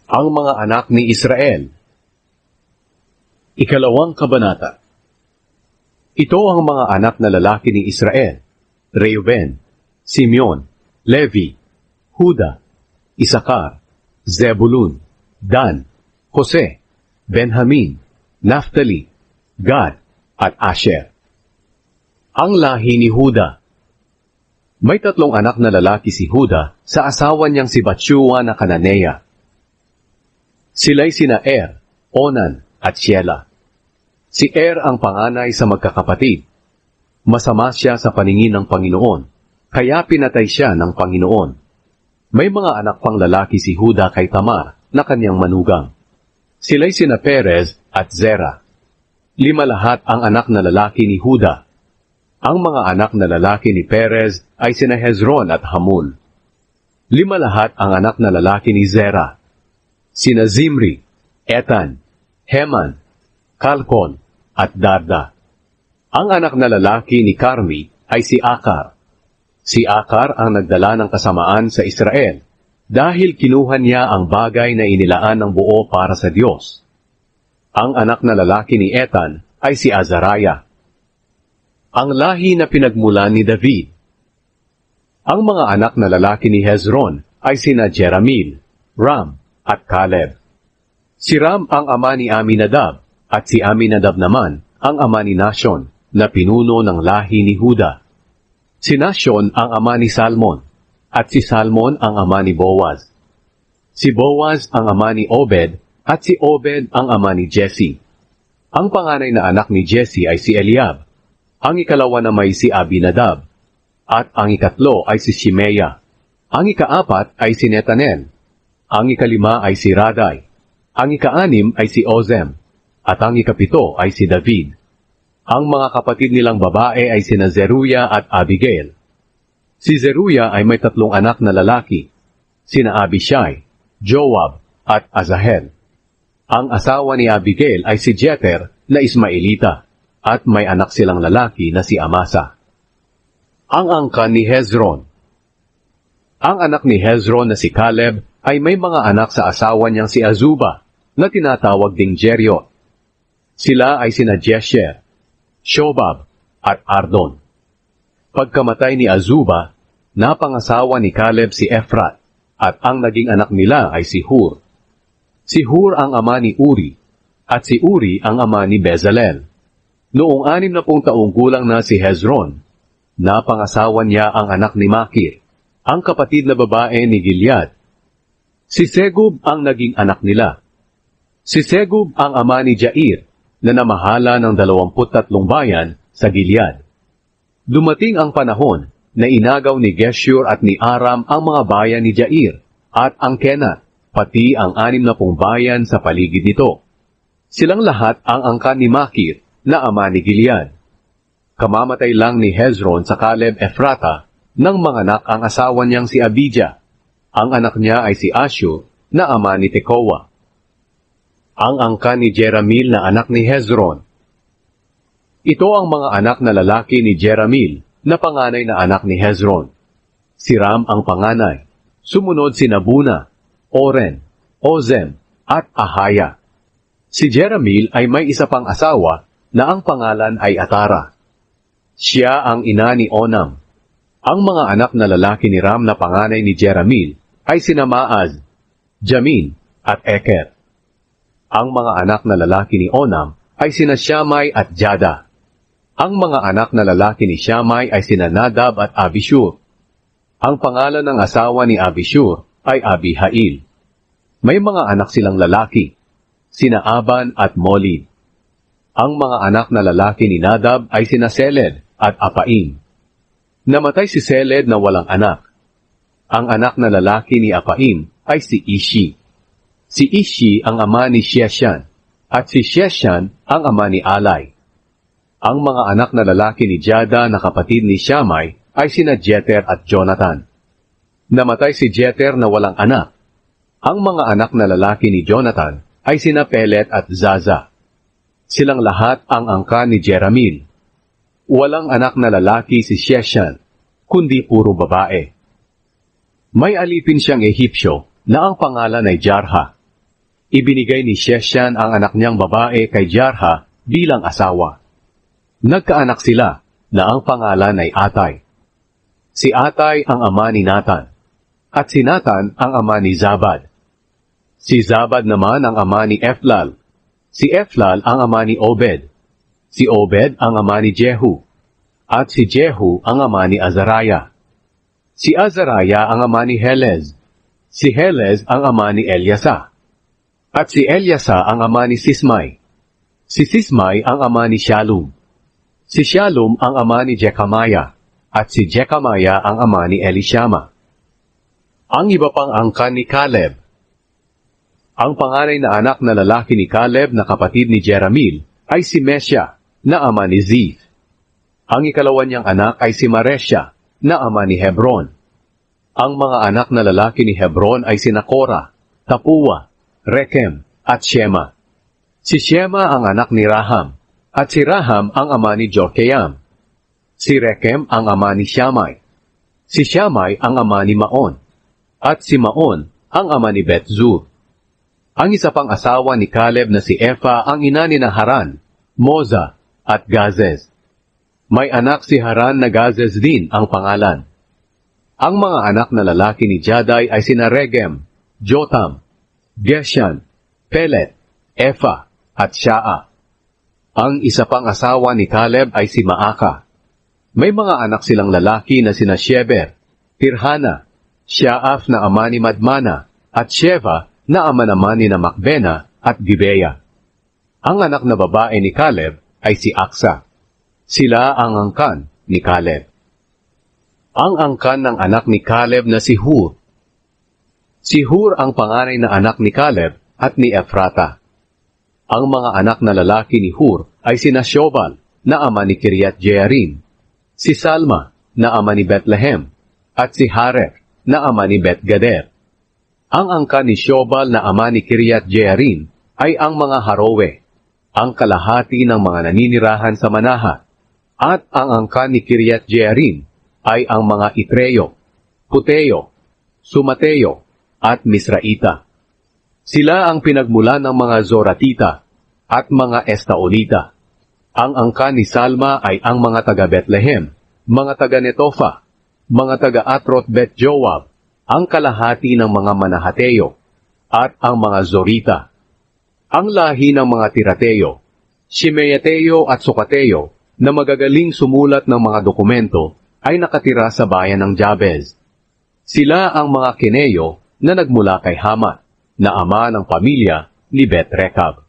Ang mga anak ni Israel. Ikalawang kabanata. Ito ang mga anak na lalaki ni Israel: Reuben, Simeon, Levi, Huda, Isakar, Zebulun, Dan, Jose, Benjamin, Naphtali, Gad, at Asher. Ang lahi ni Huda. May tatlong anak na lalaki si Huda sa asawa niyang si Batshua na Kananea. Sila'y sina Er, Onan, at Shelah. Si Er ang panganay sa magkakapatid. Masama siya sa paningin ng Panginoon, kaya pinatay siya ng Panginoon. May mga anak pang lalaki si Huda kay Tamar na kanyang manugang. Sila'y sina Perez at Zerah. 5 lahat ang anak na lalaki ni Huda. Ang mga anak na lalaki ni Perez ay sina Hezron at Hamul. 5 lahat ang anak na lalaki ni Zerah. Sina Zimri, Etan, Heman, Kalkon, at Darda. Ang anak na lalaki ni Carmi ay si Akar. Si Akar ang nagdala ng kasamaan sa Israel dahil kinuha niya ang bagay na inilaan ng buo para sa Diyos. Ang anak na lalaki ni Etan ay si Azariah. Ang lahi na pinagmulan ni David. Ang mga anak na lalaki ni Hezron ay sina Jeramil, Ram, at Caleb. Si Ram ang ama ni Aminadab, at si Aminadab naman ang ama ni Nashon, na pinuno ng lahi ni Huda. Si Nashon ang ama ni Salmon, at si Salmon ang ama ni Boaz. Si Boaz ang ama ni Obed, at si Obed ang ama ni Jesse. Ang panganay na anak ni Jesse ay si Eliab. Ang ikalawa na may si Abinadab, at ang ikatlo ay si Shimeya. Ang ikaapat ay si Netanel. Ang ikalima ay si Raday. Ang ikaanim ay si Ozem. At ang ikapito ay si David. Ang mga kapatid nilang babae ay sina Zeruya at Abigail. Si Zeruya ay may 3 anak na lalaki, sina Abishai, Joab, at Asahel. Ang asawa ni Abigail ay si Jeter na Ismaelita, at may anak silang lalaki na si Amasa. Ang angkan ni Hezron. Ang anak ni Hezron na si Caleb ay may mga anak sa asawa niyang si Azuba, na tinatawag ding Jeriot. Sila ay sina Jesher, Shobab, at Ardon. Pagkamatay ni Azuba, napangasawa ni Caleb si Ephrat, at ang naging anak nila ay si Hur. Si Hur ang ama ni Uri, at si Uri ang ama ni Bezalel. Noong 60 taong gulang na si Hezron, napangasawa niya ang anak ni Makir, ang kapatid na babae ni Gilead. Si Segub ang naging anak nila. Si Segub ang ama ni Jair, na namahala ng 23 bayan sa Gilead. Dumating ang panahon na inagaw ni Geshur at ni Aram ang mga bayan ni Jair, at ang Kenat, pati ang 60 bayan sa paligid nito. Silang lahat ang angkan ni Makir, na ama ni Gilead. Kamamatay lang ni Hezron sa Caleb Ephrata nang manganak ang asawa niyang si Abijah. Ang anak niya ay si Ashur, na ama ni Tekoa. Ang angkan ni Jeramil na anak ni Hezron. Ito ang mga anak na lalaki ni Jeramil, na panganay na anak ni Hezron. Si Ram ang panganay. Sumunod si Nabuna, Oren, Ozem, at Ahaya. Si Jeramil ay may isa pang asawa na ang pangalan ay Atara. Siya ang ina ni Onam. Ang mga anak na lalaki ni Ram na panganay ni Jeramil ay sina Maaz, Jamin, at Eker. Ang mga anak na lalaki ni Onam ay sina Shammai at Jada. Ang mga anak na lalaki ni Shammai ay sina Nadab at Abishur. Ang pangalan ng asawa ni Abishur ay Abihail. May mga anak silang lalaki, sina Aban at Molid. Ang mga anak na lalaki ni Nadab ay sina Seled at Apaim. Namatay si Seled na walang anak. Ang anak na lalaki ni Apaim ay si Ishi. Si Ishi ang ama ni Sheshan, at si Sheshan ang ama ni Alai. Ang mga anak na lalaki ni Jada na kapatid ni Shammai ay sina Jeter at Jonathan. Namatay si Jeter na walang anak. Ang mga anak na lalaki ni Jonathan ay sina Pelet at Zaza. Silang lahat ang angkan ni Jeramil. Walang anak na lalaki si Sheshan, kundi puro babae. May alipin siyang Ehipsyo na ang pangalan ay Jarha. Ibinigay ni Sheshan ang anak niyang babae kay Jarha bilang asawa. Nagkaanak sila na ang pangalan ay Atay. Si Atay ang ama ni Nathan, at si Nathan ang ama ni Zabad. Si Zabad naman ang ama ni Eflal. Si Eflal ang ama ni Obed. Si Obed ang ama ni Jehu. At si Jehu ang ama ni Azariah. Si Azariah ang ama ni Helez. Si Helez ang ama ni Eliasa. At si Eliasa ang ama ni Sismai. Si Sismai ang ama ni Shalom. Si Shalom ang ama ni Jecamiah. At si Jecamiah ang ama ni Elishama. Ang iba pang angkan ni Caleb. Ang panganay na anak na lalaki ni Caleb na kapatid ni Jeramil ay si Mesha, na ama ni Ziph. Ang ikalawa niyang anak ay si Maresha, na ama ni Hebron. Ang mga anak na lalaki ni Hebron ay sina Korah, Tapuwa, Rekem, at Shema. Si Shema ang anak ni Raham, at si Raham ang ama ni Jorkeam. Si Rekem ang ama ni Shammai. Si Shammai ang ama ni Maon. At si Maon ang ama ni Betzur. Ang isa pang asawa ni Caleb na si Efa ang ina ni Haran, Moza, at Gazez. May anak si Haran na Gazez din ang pangalan. Ang mga anak na lalaki ni Jaday ay sina Regem, Jotam, Geshan, Pelet, Efa, at Shaa. Ang isa pang asawa ni Caleb ay si Maaka. May mga anak silang lalaki na sina Sheber, Tirhana, Shaaf na ama ni Madmana, at Sheva na ama naman ni Makbena at Gibeah. Ang anak na babae ni Caleb ay si Aksa. Sila ang angkan ni Caleb. Ang angkan ng anak ni Caleb na si Hur. Si Hur ang panganay na anak ni Caleb at ni Ephrata. Ang mga anak na lalaki ni Hur ay sina Shobal, na ama ni Kiriat Jearim, si Salma, na ama ni Bethlehem, at si Haref, na ama ni Bet-Gader. Ang angkan ni Shobal na ama ni Kiriat Jearim ay ang mga Harowe, ang kalahati ng mga naninirahan sa Manahat, at ang angkan ni Kiriat Jearim ay ang mga Itreo, Puteo, Sumateo, at Misraita. Sila ang pinagmulan ng mga Zoratita at mga Estaolita. Ang angkan ni Salma ay ang mga taga-Bethlehem, mga taga-Netofa, mga taga-Atrot Bet-Joab, ang kalahati ng mga Manahateo, at ang mga Zorita. Ang lahi ng mga Tirateo, Shimeateo at Sukateo, na magagaling sumulat ng mga dokumento, ay nakatira sa bayan ng Jabez. Sila ang mga Kineo na nagmula kay Hamat, na ama ng pamilya ni Bet-Rekab.